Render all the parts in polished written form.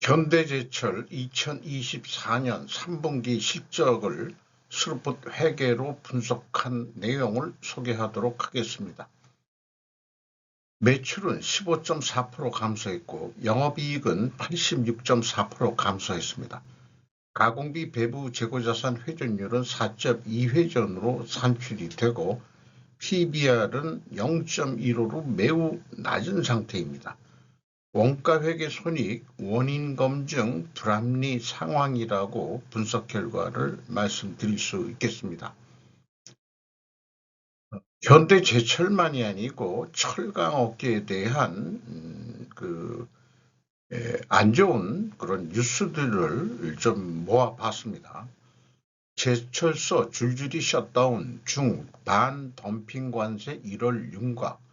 현대제철 2024년 3분기 실적을 스루풋 회계로 분석한 내용을 소개하도록 하겠습니다. 매출은 15.4% 감소했고 영업이익은 86.4% 감소했습니다. 가공비 배부 재고자산 회전율은 4.2회전으로 산출이 되고 PBR은 0.15로 매우 낮은 상태입니다. 원가회계 손익 원인 검증 불합리 상황이라고 분석 결과를 말씀드릴 수 있겠습니다. 현대제철만이 아니고 철강업계에 대한 안 좋은 그런 뉴스들을 좀 모아봤습니다. 제철소 줄줄이 셧다운 중 반덤핑 관세 1월 윤곽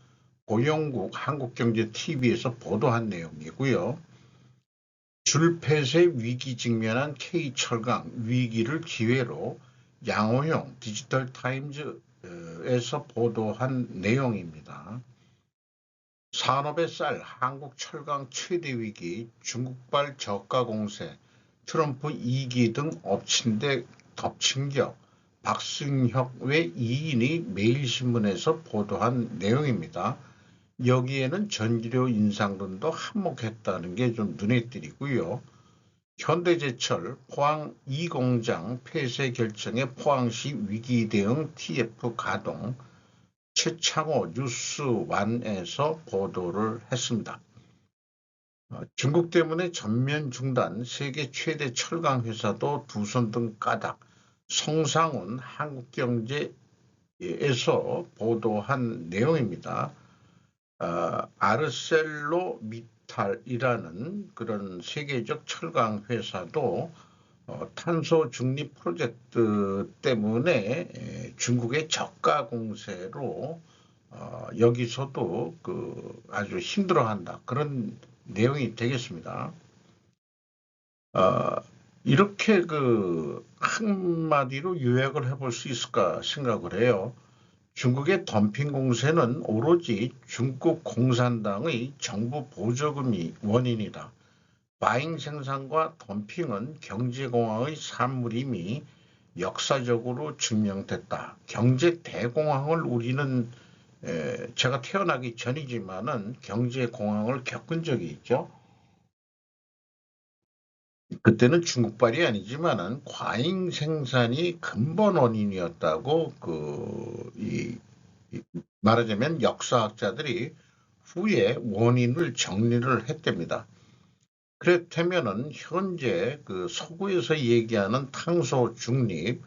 고영국 한국경제TV에서 보도한 내용이고요. 줄폐쇄 위기 직면한 K철강 위기를 기회로 양호형 디지털타임즈에서 보도한 내용입니다. 산업의 쌀 한국철강 최대 위기 중국발 저가 공세 트럼프 2기 등 덮친 격 박승혁 외 2인이 매일신문에서 보도한 내용입니다. 여기에는 전기료 인상분도 한몫했다는 게 좀 눈에 띄고요. 현대제철 포항 2공장 폐쇄 결정에 포항시 위기 대응 TF 가동 최창호 뉴스완에서 보도를 했습니다. 중국 때문에 전면 중단 세계 최대 철강 회사도 두 손 등 까닭 성상훈 한국경제에서 보도한 내용입니다. 아르셀로미탈이라는 그런 세계적 철강 회사도 탄소 중립 프로젝트 때문에 중국의 저가 공세로 여기서도 아주 힘들어한다. 그런 내용이 되겠습니다. 이렇게 한마디로 요약을 해볼 수 있을까 생각을 해요. 중국의 덤핑 공세는 오로지 중국 공산당의 정부 보조금이 원인이다. 과잉 생산과 덤핑은 경제공황의 산물임이 역사적으로 증명됐다. 경제 대공황을 우리는 제가 태어나기 전이지만은 경제 공황을 겪은 적이 있죠. 그때는 중국발이 아니지만은 과잉 생산이 근본 원인이었다고 말하자면 역사학자들이 후에 원인을 정리를 했답니다. 그렇다면은 현재 서구에서 얘기하는 탄소 중립,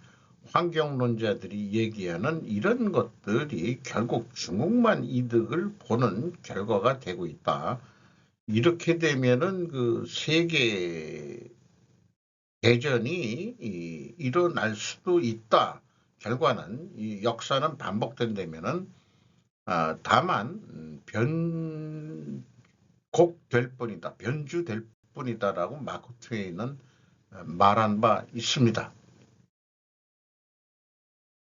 환경론자들이 얘기하는 이런 것들이 결국 중국만 이득을 보는 결과가 되고 있다. 이렇게 되면은 세계 대전이 일어날 수도 있다. 결과는 이 역사는 반복된다면은 다만 변곡될 뿐이다. 변주될 뿐이다라고 마크 트웨이는 말한 바 있습니다.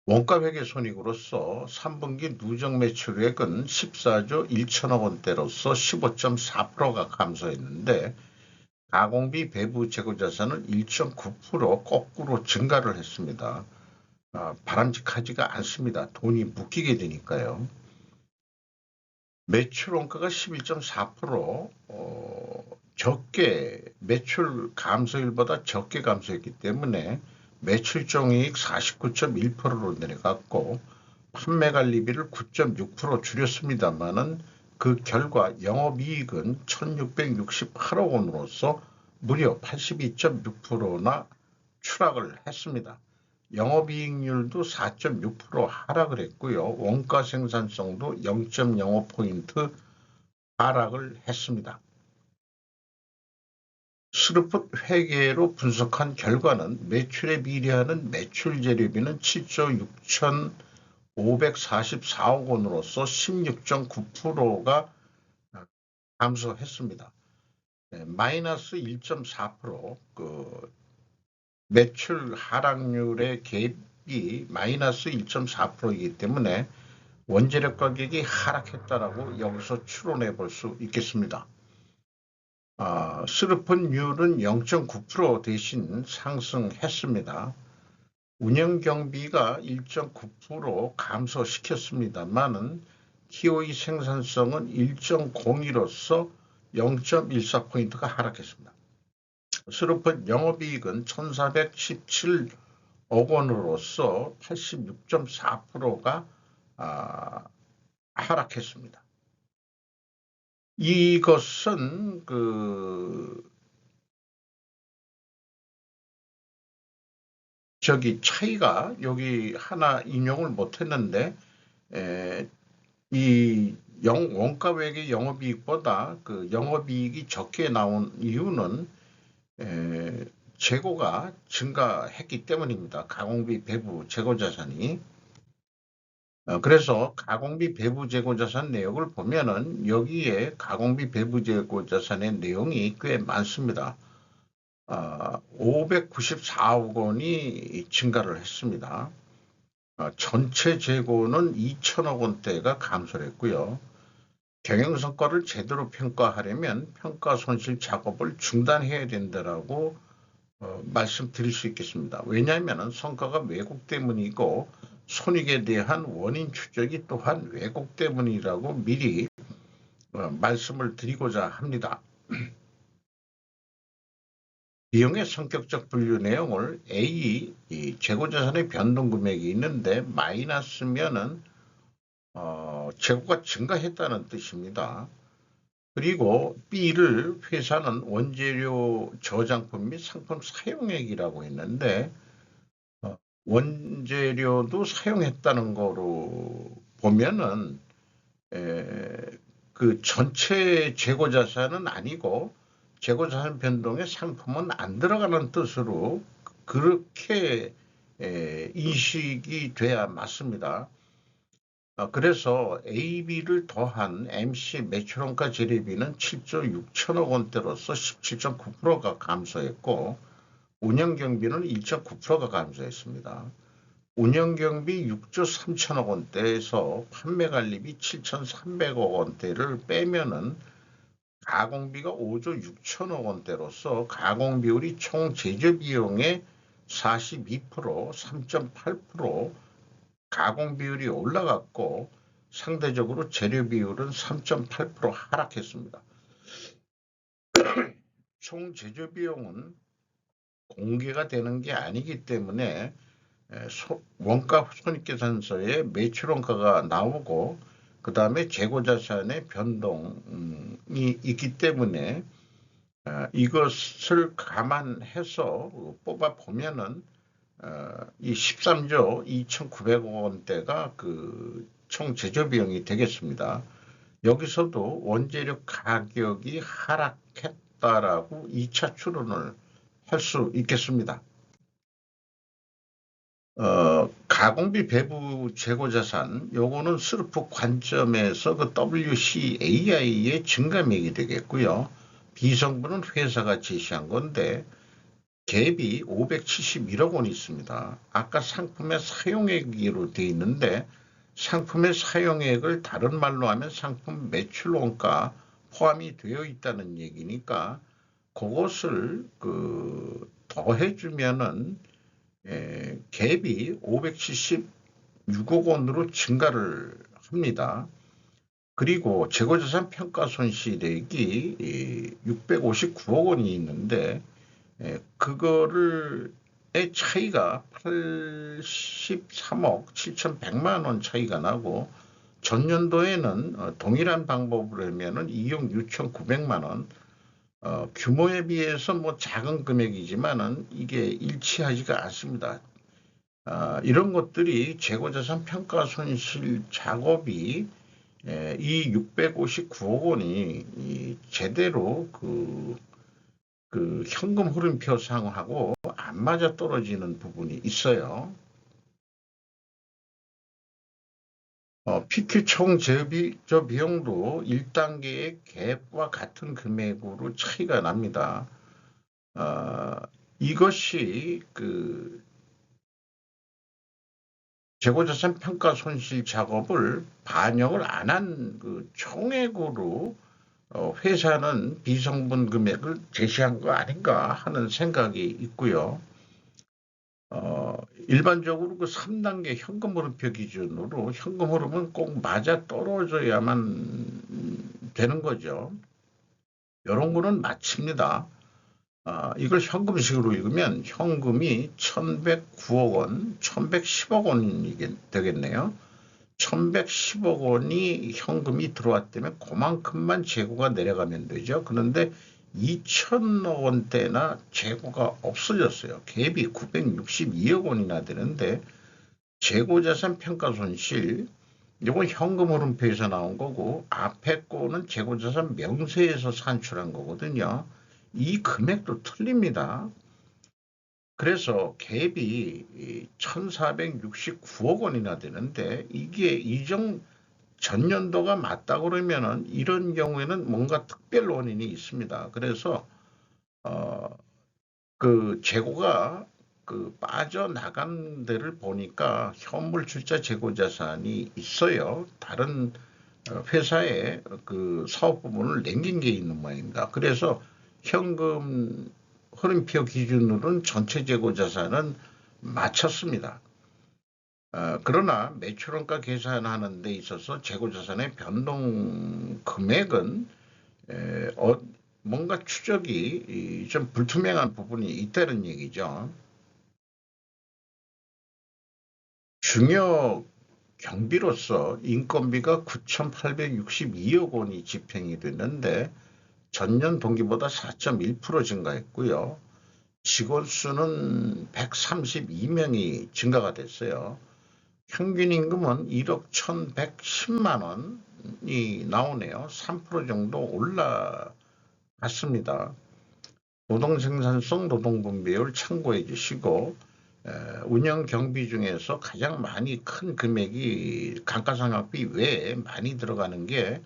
원가회계 손익으로서 3분기 누적 매출액은 14조 1천억 원대로서 15.4%가 감소했는데 가공비 배부 재고자산은 1.9% 거꾸로 증가를 했습니다. 바람직하지가 않습니다. 돈이 묶이게 되니까요. 매출 원가가 11.4% 적게 매출 감소율보다 적게 감소했기 때문에 매출총이익 49.1%로 내려갔고 판매관리비를 9.6% 줄였습니다만은 그 결과 영업이익은 1668억 원으로서 무려 82.6%나 추락을 했습니다. 영업이익률도 4.6% 하락을 했고요. 원가 생산성도 0.05포인트 하락을 했습니다. 스루풋 회계로 분석한 결과는 매출에 비례하는 매출 재료비는 7조 6,544억 원으로서 16.9%가 감소했습니다. 마이너스 1.4% 매출 하락률의 갭이 마이너스 1.4%이기 때문에 원재료 가격이 하락했다라고 여기서 추론해 볼 수 있겠습니다. 수르폰율은 0.9% 대신 상승했습니다. 운영경비가 1.9% 감소시켰습니다만은 TOE 생산성은 1.02로서 0.14포인트가 하락했습니다. 수르폰 영업이익은 1,417억 원으로서 86.4%가 하락했습니다. 이것은 차이가 여기 하나 인용을 못했는데 이 원가 외의 영업이익보다 영업이익이 적게 나온 이유는 재고가 증가했기 때문입니다. 가공비 배부 재고자산이. 그래서 가공비 배부 재고자산 내역을 보면은 여기에 가공비 배부 재고자산의 내용이 꽤 많습니다. 594억 원이 증가를 했습니다. 전체 재고는 2천억 원대가 감소를 했고요. 경영성과를 제대로 평가하려면 평가손실 작업을 중단해야 된다라고 말씀드릴 수 있겠습니다. 왜냐하면 성과가 왜곡 때문이고 손익에 대한 원인 추적이 또한 왜곡 때문이라고 미리 말씀을 드리고자 합니다. 비용의 성격적 분류 내용을 A, 재고자산의 변동 금액이 있는데 마이너스면은 재고가 증가했다는 뜻입니다. 그리고 B를 회사는 원재료 저장품 및 상품 사용액이라고 했는데 원재료도 사용했다는 거로 보면은 그 전체 재고자산은 아니고 재고자산 변동에 상품은 안 들어가는 뜻으로 그렇게 인식이 돼야 맞습니다. 그래서 AB를 더한 MC 매출원가 재료비는 7조 6천억 원대로서 17.9%가 감소했고 운영경비는 1.9%가 감소했습니다. 운영경비 6조 3천억 원대에서 판매관리비 7,300억 원대를 빼면은 가공비가 5조 6천억 원대로서 가공비율이 총 제조비용의 42%, 3.8% 가공비율이 올라갔고 상대적으로 재료비율은 3.8% 하락했습니다. 총 제조비용은 공개가 되는 게 아니기 때문에 원가 손익계산서에 매출원가가 나오고 그 다음에 재고자산의 변동이 있기 때문에 이것을 감안해서 뽑아보면은 이 13조 2,900억 원대가 총 제조비용이 되겠습니다. 여기서도 원재료 가격이 하락했다라고 2차 추론을 할 수 있겠습니다. 가공비 배부 재고자산 요거는 스르프 관점에서 WCAI의 증감액이 되겠고요. 비성분은 회사가 제시한 건데 갭이 571억 원이 있습니다. 아까 상품의 사용액으로 되어 있는데 상품의 사용액을 다른 말로 하면 상품 매출 원가 포함이 되어 있다는 얘기니까 그것을 더해주면은 갭이 576억 원으로 증가를 합니다. 그리고 재고자산 평가손실액이 659억 원이 있는데 그거를 차이가 83억 7,100만 원 차이가 나고 전년도에는 동일한 방법으로 하면은 2억 6,900만 원 규모에 비해서 뭐 작은 금액이지만은 이게 일치하지가 않습니다. 이런 것들이 재고자산 평가 손실 작업이 이 659억 원이 제대로 현금 흐름표상하고 안 맞아 떨어지는 부분이 있어요. PQ 총 제조 비용도 1단계의 갭과 같은 금액으로 차이가 납니다. 이것이 재고자산 평가 손실 작업을 반영을 안 한 총액으로 회사는 비성분 금액을 제시한 거 아닌가 하는 생각이 있고요. 일반적으로 그 3단계 현금 흐름표 기준으로 현금 흐름은 꼭 맞아 떨어져야만 되는 거죠. 이런 거는 마칩니다. 이걸 현금식으로 읽으면 현금이 1109억 원, 1110억 원이 되겠네요. 1110억 원이 현금이 들어왔다면 그만큼만 재고가 내려가면 되죠. 그런데 2천억 원대나 재고가 없어졌어요. 갭이 962억 원이나 되는데 재고자산 평가 손실, 이건 현금 흐름표에서 나온 거고 앞에 거는 재고자산 명세에서 산출한 거거든요. 이 금액도 틀립니다. 그래서 갭이 1469억 원이나 되는데 이게 전년도가 맞다 그러면은 이런 경우에는 뭔가 특별 원인이 있습니다. 그래서 어, 그 재고가 그 빠져나간 데를 보니까 현물 출자 재고 자산이 있어요. 다른 회사에 그 사업 부분을 남긴 게 있는 모양입니다. 그래서 현금 흐름표 기준으로는 전체 재고 자산은 맞췄습니다. 그러나 매출원가 계산하는 데 있어서 재고 자산의 변동 금액은 뭔가 추적이 좀 불투명한 부분이 있다는 얘기죠. 중요 경비로서 인건비가 9,862억 원이 집행이 됐는데 전년 동기보다 4.1% 증가했고요. 직원 수는 132명이 증가가 됐어요. 평균 임금은 1억 1,110만 원이 나오네요. 3% 정도 올라갔습니다. 노동 생산성, 노동 분배율 참고해 주시고 운영 경비 중에서 가장 많이 큰 금액이 감가상각비 외에 많이 들어가는 게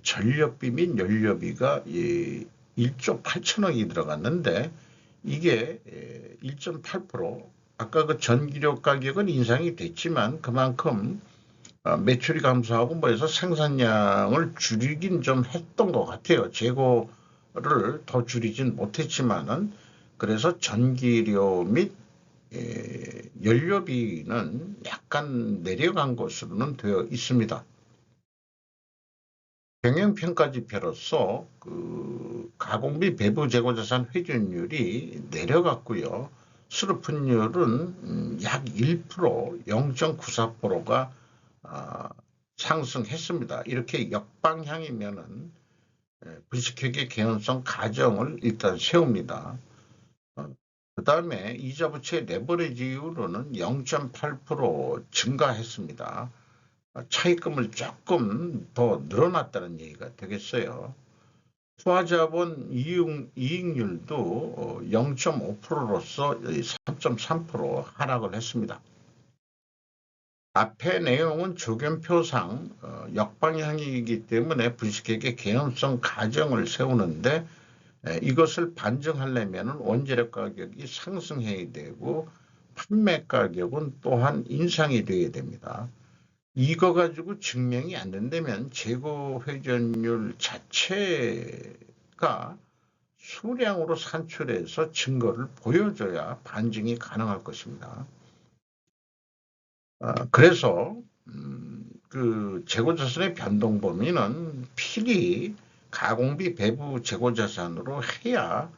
전력비 및 연료비가 1조 8천억이 들어갔는데 이게 1.8%, 아까 그 전기료 가격은 인상이 됐지만 그만큼 매출이 감소하고 뭐 해서 생산량을 줄이긴 좀 했던 것 같아요. 재고를 더 줄이진 못했지만은 그래서 전기료 및 연료비는 약간 내려간 것으로는 되어 있습니다. 경영평가지표로서 그 가공비 배부 재고자산 회전율이 내려갔고요. 수르풋율은 약 1%, 0.94%가 상승했습니다. 이렇게 역방향이면은 분식회계 개연성 가정을 일단 세웁니다. 그 다음에 이자 부채 레버리지율로는 0.8% 증가했습니다. 차입금을 조금 더 늘어났다는 얘기가 되겠어요. 투하자본 이익률도 0.5%로서 3.3% 하락을 했습니다. 앞의 내용은 조견표상 역방향이기 때문에 분식회계 개연성 가정을 세우는데 이것을 반증하려면 원재료 가격이 상승해야 되고 판매 가격은 또한 인상이 돼야 됩니다. 이거 가지고 증명이 안 된다면 재고 회전율 자체가 수량으로 산출해서 증거를 보여줘야 반증이 가능할 것입니다. 그래서 그 재고자산의 변동 범위는 필히 가공비 배부 재고자산으로 해야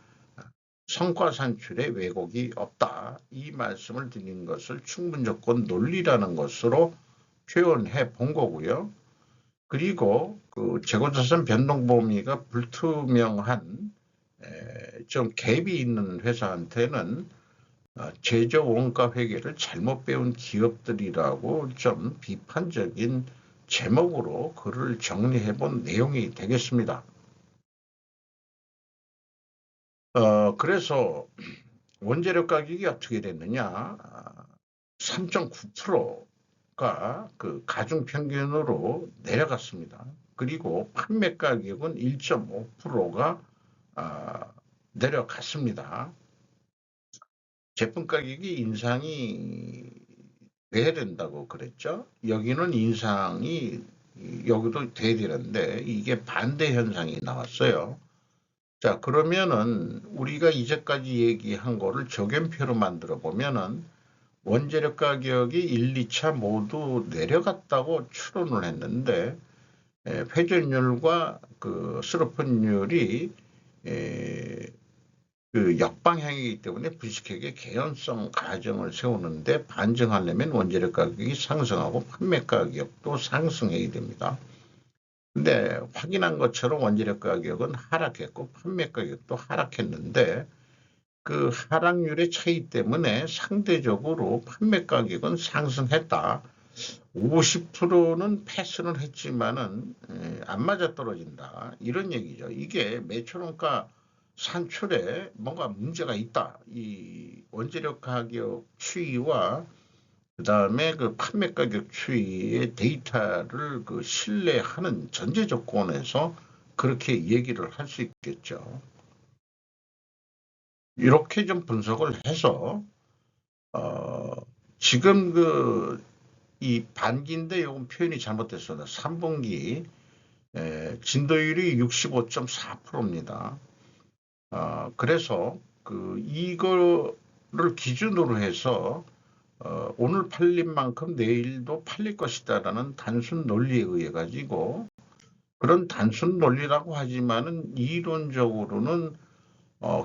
성과 산출에 왜곡이 없다. 이 말씀을 드린 것을 충분 조건 논리라는 것으로 표현해 본 거고요. 그리고 그 재고자산 변동 범위가 불투명한 좀 갭이 있는 회사한테는 제조 원가 회계를 잘못 배운 기업들이라고 좀 비판적인 제목으로 글을 정리해 본 내용이 되겠습니다. 그래서 원재료 가격이 어떻게 됐느냐? 3.9%가 그 가중 평균으로 내려갔습니다. 그리고 판매 가격은 1.5%가 내려갔습니다. 제품 가격이 인상이 돼야 된다고 그랬죠. 여기는 인상이 여기도 돼야 되는데 이게 반대 현상이 나왔어요. 자, 그러면은 우리가 이제까지 얘기한 거를 적연표로 만들어 보면은 원재료 가격이 1, 2차 모두 내려갔다고 추론을 했는데 회전율과 그 스로픈율이 그 역방향이기 때문에 불식회계 개연성 가정을 세우는데 반증하려면 원재료 가격이 상승하고 판매 가격도 상승해야 됩니다. 근데 확인한 것처럼 원재료 가격은 하락했고 판매 가격도 하락했는데 그 하락률의 차이 때문에 상대적으로 판매 가격은 상승했다. 50%는 패스는 했지만은 안 맞아떨어진다. 이런 얘기죠. 이게 매출원가 산출에 뭔가 문제가 있다. 이 원재료 가격 추이와 그다음에 그 판매 가격 추이의 데이터를 그 신뢰하는 전제 조건에서 그렇게 얘기를 할 수 있겠죠. 이렇게 좀 분석을 해서 지금 이 반기인데 요건 표현이 잘못됐습니다. 3분기 진도율이 65.4%입니다. 그래서 이거를 기준으로 해서 오늘 팔린 만큼 내일도 팔릴 것이다라는 단순 논리에 의해 가지고 그런 단순 논리라고 하지만은 이론적으로는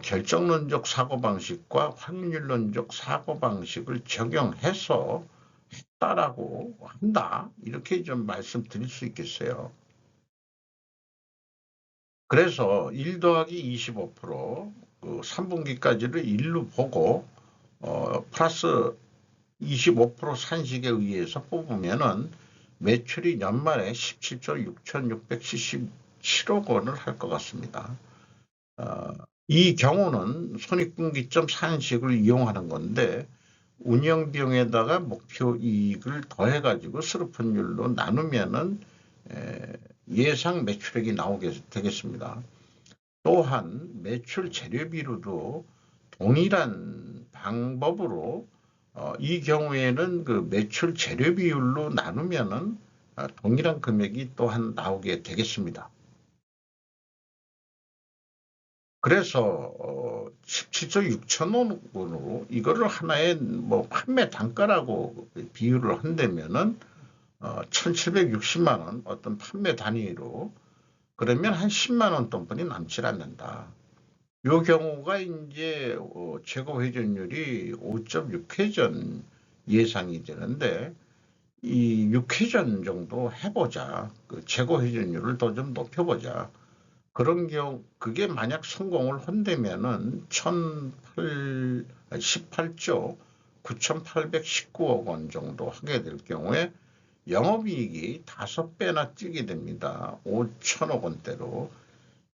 결정론적 사고방식과 확률론적 사고방식을 적용해서 했다라고 한다. 이렇게 좀 말씀드릴 수 있겠어요. 그래서 1 더하기 25% 3분기까지를 1로 보고 플러스 25% 산식에 의해서 뽑으면은 매출이 연말에 17조 6,677억 원을 할 것 같습니다. 이 경우는 손익분기점 산식을 이용하는 건데 운영비용에다가 목표 이익을 더해가지고 스루픈율로 나누면은 예상 매출액이 나오게 되겠습니다. 또한 매출 재료비로도 동일한 방법으로 이 경우에는 그 매출 재료 비율로 나누면은 동일한 금액이 또한 나오게 되겠습니다. 그래서 17조 6천억 원으로 이거를 하나의 뭐 판매 단가라고 비유를 한다면은 1,760만 원 어떤 판매 단위로 그러면 한 10만 원 돈뿐이 남질 않는다. 요 경우가 이제 최고 회전율이 5.6회전 예상이 되는데 이 6회전 정도 해보자. 그 최고 회전율을 더 좀 높여보자. 그런 경우 그게 만약 성공을 한다면은 18조 9,819억 원 정도 하게 될 경우에 영업이익이 5배나 뛰게 됩니다. 5천억 원대로.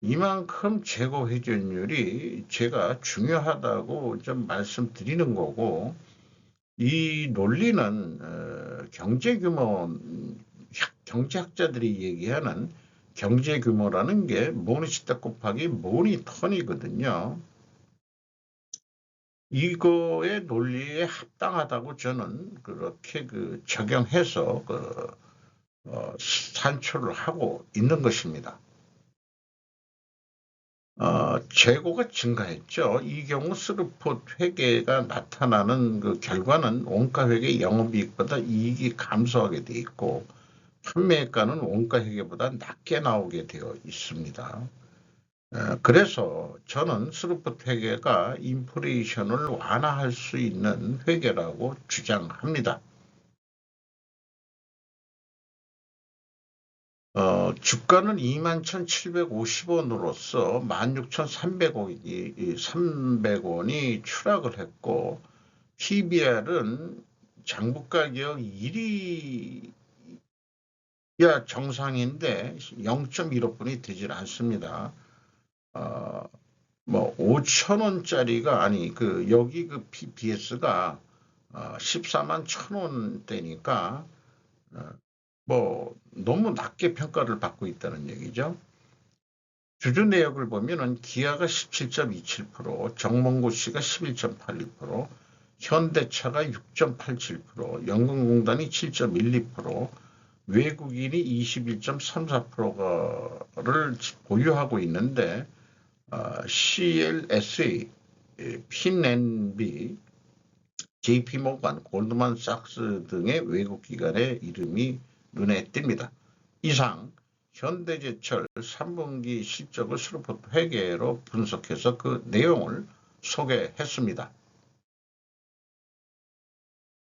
이만큼 재고 회전율이 제가 중요하다고 좀 말씀드리는 거고 이 논리는 경제 규모 경제학자들이 얘기하는 경제 규모라는 게 모니시타 곱하기 모니턴이거든요. 이거의 논리에 합당하다고 저는 그렇게 적용해서 산출을 하고 있는 것입니다. 재고가 증가했죠. 이 경우 스루폿 회계가 나타나는 그 결과는 원가회계 영업이익보다 이익이 감소하게 돼 있고 판매가는 원가회계보다 낮게 나오게 되어 있습니다. 그래서 저는 스루폿 회계가 인플레이션을 완화할 수 있는 회계라고 주장합니다. 주가는 21,750원으로서 16,300원이 추락을 했고 PBR은 장부가격 1위야 정상인데 0.15분이 되질 않습니다. 뭐 5,000원짜리가 아니 여기 BS가 14만 1,000원대니까 뭐 너무 낮게 평가를 받고 있다는 얘기죠. 주주 내역을 보면은 기아가 17.27%, 정몽구씨가 11.81%, 현대차가 6.87%, 연금공단이 7.12%, 외국인이 21.34%를 보유하고 있는데 CLSA, 핀앤비, JP모간, 골드만삭스 등의 외국 기관의 이름이 눈에 띕니다. 이상 현대제철 3분기 실적을 스루포트 회계로 분석해서 그 내용을 소개했습니다.